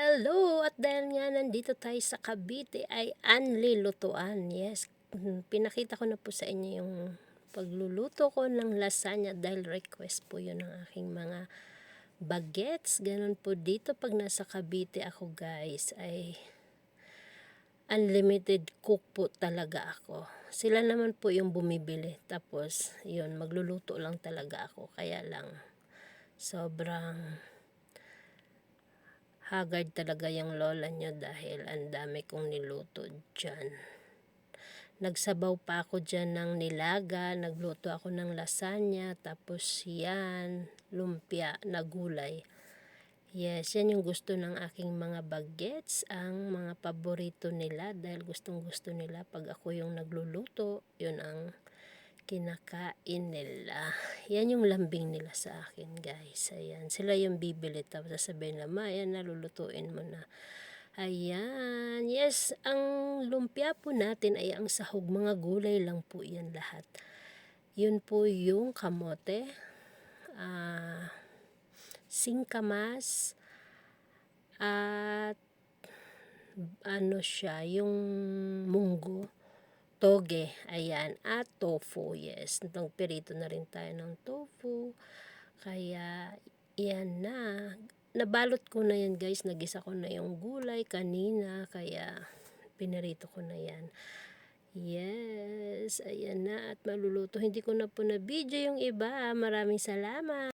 Hello! At dahil nga nandito tayo sa Cavite ay anli-lutuan. Yes, pinakita ko na po sa inyo yung pagluluto ko ng lasagna dahil request po yun ng aking mga bagets. Ganun po dito pag nasa Cavite ako guys ay unlimited cook po talaga ako. Sila naman po yung bumibili. Tapos yun, magluluto lang talaga ako. Kaya lang sobrang haggard talaga yung lola nyo dahil ang dami kong niluto dyan. Nagsabaw pa ako dyan ng nilaga, nagluto ako ng lasagna, tapos yan, lumpia na gulay. Yes, yan yung gusto ng aking mga bagets, ang mga paborito nila dahil gustong gusto nila pag ako yung nagluluto, yun ang kinakain nila. Yan yung lambing nila sa akin guys. Ayan, sila yung bibili tapos sasabihin na, "Ma, ayan na, lulutuin mo na." Ayan, yes, ang lumpia po natin ay ang sahog, mga gulay lang po yan lahat. Yun po yung kamote, singkamas, at ano siya, yung munggo, toge, ayan, at tofu, yes. Nagpirito na rin tayo ng tofu. Kaya, yan na. Nabalot ko na yan guys, nagisa ko na yung gulay kanina, kaya pinirito ko na yan. Yes, ayan na at maluluto. Hindi ko na po na video yung iba. Maraming salamat.